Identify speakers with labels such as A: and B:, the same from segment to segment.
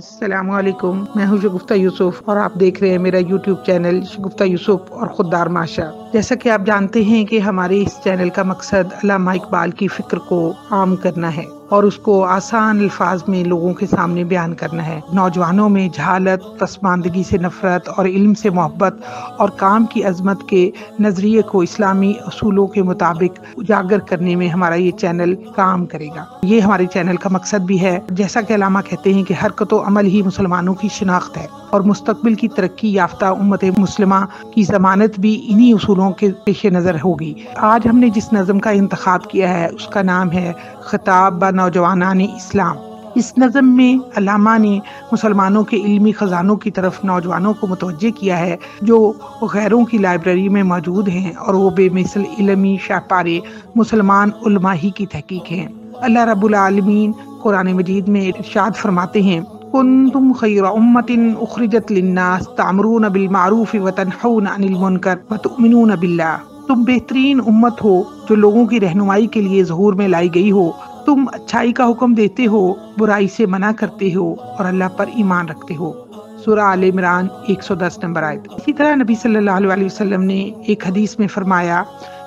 A: السلام علیکم، میں ہوں شگفتہ یوسف اور آپ دیکھ رہے ہیں میرا یوٹیوب چینل شگفتہ یوسف اور خوددار معاشرہ۔ جیسا کہ آپ جانتے ہیں کہ ہمارے اس چینل کا مقصد علامہ اقبال کی فکر کو عام کرنا ہے اور اس کو آسان الفاظ میں لوگوں کے سامنے بیان کرنا ہے، نوجوانوں میں جہالت، پسماندگی سے نفرت اور علم سے محبت اور کام کی عظمت کے نظریے کو اسلامی اصولوں کے مطابق اجاگر کرنے میں ہمارا یہ چینل کام کرے گا۔ یہ ہمارے چینل کا مقصد بھی ہے۔ جیسا کہ علامہ کہتے ہیں کہ حرکت و عمل ہی مسلمانوں کی شناخت ہے اور مستقبل کی ترقی یافتہ امت مسلمہ کی ضمانت بھی انہی اصولوں کے پیش نظر ہوگی۔ آج ہم نے جس نظم کا انتخاب کیا ہے اس کا نام ہے خطاب با نوجوانان اسلام۔ اس نظم میں علامہ نے مسلمانوں کے علمی خزانوں کی طرف نوجوانوں کو متوجہ کیا ہے جو غیروں کی لائبریری میں موجود ہیں اور وہ بے مثل علمی شاہپارے مسلمان علماء ہی کی تحقیق ہیں۔ اللہ رب العالمین قرآن مجید میں ارشاد فرماتے ہیں کنتم خیر امۃ اخرجت للناس تأمرون بالمعروف وتنہون عن المنکر وتؤمنون باللہ۔ تم بہترین امت ہو جو لوگوں کی رہنمائی کے لیے ظہور میں لائی گئی ہو۔ تم اچھائی کا حکم دیتے ہو، برائی سے منع کرتے ہو اور اللہ پر ایمان رکھتے ہو۔ سورہ آل عمران 110 نمبر آیت۔ اسی طرح نبی صلی اللہ علیہ وسلم نے ایک حدیث میں فرمایا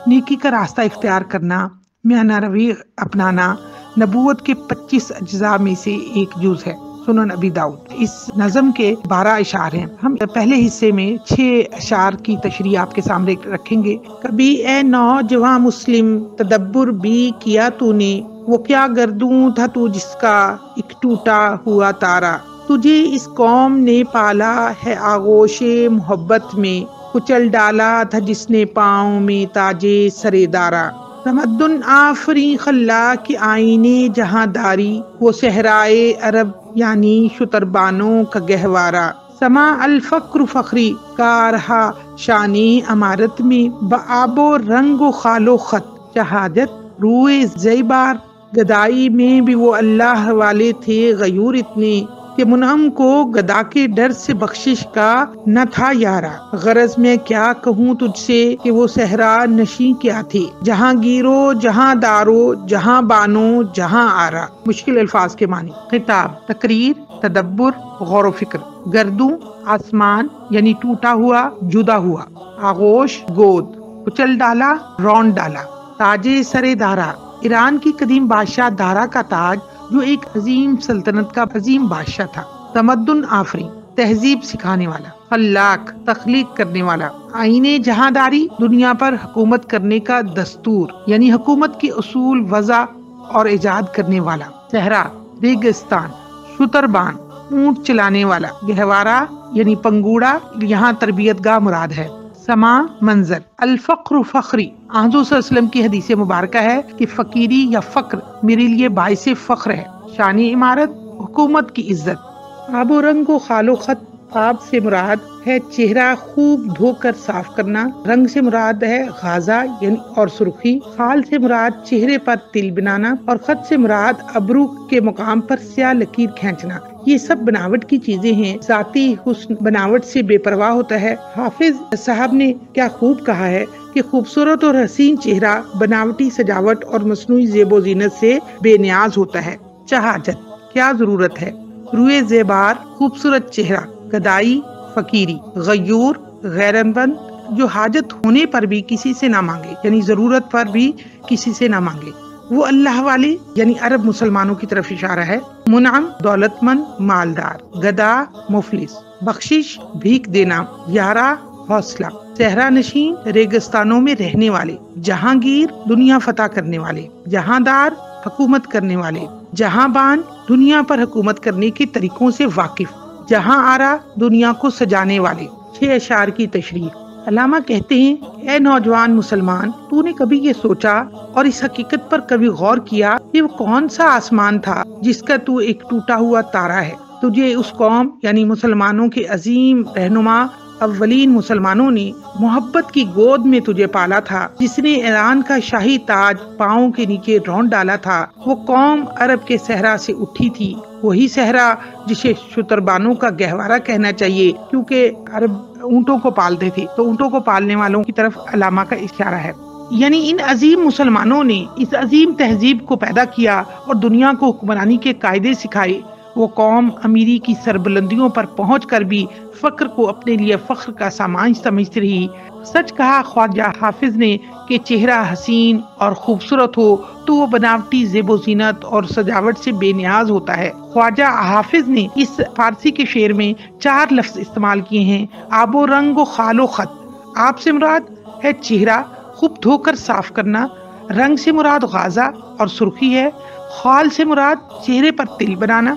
A: نیکی کا راستہ اختیار کرنا، میانہ روی اپنانا نبوت کے 25 اجزاء میں سے ایک جز ہے۔ سنن ابی داؤد۔ اس نظم کے 12 اشعار ہیں۔ ہم پہلے حصے میں 6 اشعار کی تشریح آپ کے سامنے رکھیں گے۔ کبھی اے نوجواں مسلم تدبر بھی کیا تو نے، وہ کیا گردوں تھا تو جس کا ایک ٹوٹا ہوا تارا۔ تجھے اس قوم نے پالا ہے آغوش محبت میں، کچل ڈالا تھا جس نے پاؤں میں تاجے سرے دارا۔ تمدن آفری خلا کے آئینے جہاں داری، وہ صحرائے عرب یعنی شتربانوں کا گہوارہ۔ سما الفقر فخری کا رہا شانی امارت میں، بآب و رنگ و خال و خط شہادت روئے زیبار۔ گدائی میں بھی وہ اللہ والے تھے غیور اتنے، کہ منعم کو گدا کے ڈر سے بخشش کا نہ تھا یارا۔ غرض میں کیا کہوں تجھ سے کہ وہ صحرا نشیں کیا تھے، جہاں گیرو جہاں دارو جہاں بانو جہاں آرا۔ مشکل الفاظ کے معنی۔ خطاب تقریر، تدبر، غور و فکر۔ گردوں آسمان یعنی ٹوٹا ہوا، جدا ہوا۔ آغوش گود، کچل ڈالا رون ڈالا۔ تاجے سرے دارا، ایران کی قدیم بادشاہ دارا کا تاج جو ایک عظیم سلطنت کا عظیم بادشاہ تھا۔ تمدن آفرین، تہذیب سکھانے والا۔ خلاق، تخلیق کرنے والا۔ آئین جہاں داری، دنیا پر حکومت کرنے کا دستور یعنی حکومت کے اصول وضع اور ایجاد کرنے والا۔ صحرا ریگستان، شتربان اونٹ چلانے والا۔ گہوارہ یعنی پنگوڑا، یہاں تربیت گاہ مراد ہے۔ سما منظر۔ الفقر فخری، حضور صلی اللہ علیہ وسلم کی حدیث مبارکہ ہے کہ فقیری یا فقر میرے لیے باعث فخر ہے۔ شانی عمارت، حکومت کی عزت۔ آب و رنگ و خال و خط، آب سے مراد ہے چہرہ خوب دھو کر صاف کرنا، رنگ سے مراد ہے غازہ یعنی اور سرخی، خال سے مراد چہرے پر تل بنانا اور خط سے مراد ابرو کے مقام پر سیاہ لکیر کھینچنا۔ یہ سب بناوٹ کی چیزیں ہیں، ذاتی حسن بناوٹ سے بے پرواہ ہوتا ہے۔ حافظ صاحب نے کیا خوب کہا ہے کہ خوبصورت اور حسین چہرہ بناوٹی سجاوٹ اور مصنوعی زیب و زینت سے بے نیاز ہوتا ہے۔ چہاجت، کیا ضرورت ہے۔ روئے زیبار، خوبصورت چہرہ۔ گدائی، فقیری۔ غیور، غیرت مند جو حاجت ہونے پر بھی کسی سے نہ مانگے یعنی ضرورت پر بھی کسی سے نہ مانگے۔ وہ اللہ والے یعنی عرب مسلمانوں کی طرف اشارہ ہے۔ منعم، دولت مند، مالدار۔ گدا، مفلس۔ بخشش، بھیک دینا۔ یارا، حوصلہ۔ صحرا نشین، ریگستانوں میں رہنے والے۔ جہانگیر، دنیا فتح کرنے والے۔ جہاں دار، حکومت کرنے والے۔ جہاں بان، دنیا پر حکومت کرنے کے طریقوں سے واقف۔ جہاں آرا، دنیا کو سجانے والے۔ 6 اشعار کی تشریح۔ علامہ کہتے ہیں اے نوجوان مسلمان، تو نے کبھی یہ سوچا اور اس حقیقت پر کبھی غور کیا کہ وہ کون سا آسمان تھا جس کا تو ایک ٹوٹا ہوا تارا ہے؟ تجھے اس قوم یعنی مسلمانوں کے عظیم رہنما اولین مسلمانوں نے محبت کی گود میں تجھے پالا تھا، جس نے ایران کا شاہی تاج پاؤں کے نیچے رون ڈالا تھا۔ وہ قوم عرب کے صحرا سے اٹھی تھی، وہی صحرا جسے شتربانوں کا گہوارہ کہنا چاہیے کیونکہ عرب اونٹوں کو پالتے تھے، تو اونٹوں کو پالنے والوں کی طرف علامہ کا اشارہ ہے۔ یعنی ان عظیم مسلمانوں نے اس عظیم تہذیب کو پیدا کیا اور دنیا کو حکمرانی کے قاعدے سکھائے وہ قوم امیری کی سربلندیوں پر پہنچ کر بھی فقر کو اپنے لیے فخر کا سامان سمجھتی رہی۔ سچ کہا خواجہ حافظ نے کہ چہرہ حسین اور خوبصورت ہو تو وہ بناوٹی زیب و زینت اور سجاوٹ سے بے نیاز ہوتا ہے۔ خواجہ حافظ نے اس فارسی کے شعر میں 4 لفظ استعمال کیے ہیں: آب و رنگ و خال و خط۔ آپ سے مراد ہے چہرہ خوب دھو کر صاف کرنا، رنگ سے مراد غازہ اور سرخی ہے، خال سے مراد چہرے پر تل بنانا،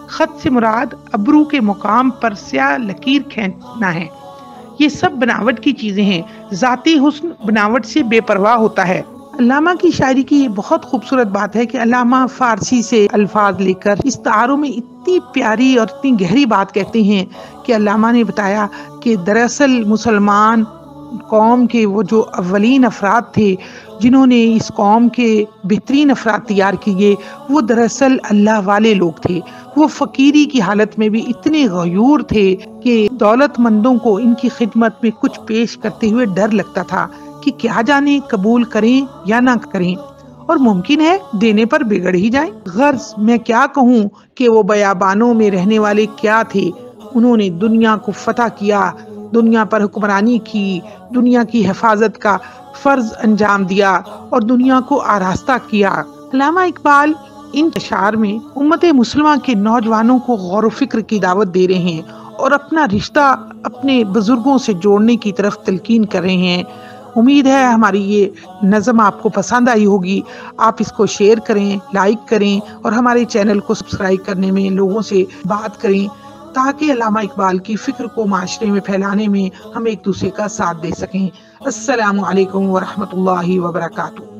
A: خط سے مراد ابرو کے مقام پر سیاہ لکیر کھینچنا ہے۔ یہ سب بناوٹ کی چیزیں ہیں، ذاتی حسن بناوٹ سے بے پرواہ ہوتا ہے۔ علامہ کی شاعری کی یہ بہت خوبصورت بات ہے کہ علامہ فارسی سے الفاظ لے کر اس تعارف میں اتنی پیاری اور اتنی گہری بات کہتے ہیں کہ علامہ نے بتایا کہ دراصل مسلمان قوم کے وہ جو اولین افراد تھے جنہوں نے اس قوم کے بہترین افراد تیار کیے، وہ دراصل اللہ والے لوگ تھے۔ وہ فقیری کی حالت میں بھی اتنے غیور تھے کہ دولت مندوں کو ان کی خدمت میں کچھ پیش کرتے ہوئے ڈر لگتا تھا کہ کیا جانے قبول کریں یا نہ کریں، اور ممکن ہے دینے پر بگڑ ہی جائیں۔ غرض میں کیا کہوں کہ وہ بیابانوں میں رہنے والے کیا تھے، انہوں نے دنیا کو فتح کیا، دنیا پر حکمرانی کی، دنیا کی حفاظت کا فرض انجام دیا اور دنیا کو آراستہ کیا۔ علامہ اقبال ان اشعار میں امت مسلمہ کے نوجوانوں کو غور و فکر کی دعوت دے رہے ہیں اور اپنا رشتہ اپنے بزرگوں سے جوڑنے کی طرف تلقین کر رہے ہیں۔ امید ہے ہماری یہ نظم آپ کو پسند آئی ہوگی۔ آپ اس کو شیئر کریں، لائک کریں اور ہمارے چینل کو سبسکرائب کرنے میں لوگوں سے بات کریں تاکہ علامہ اقبال کی فکر کو معاشرے میں پھیلانے میں ہم ایک دوسرے کا ساتھ دے سکیں۔ السلام علیکم ورحمۃ اللہ وبرکاتہ۔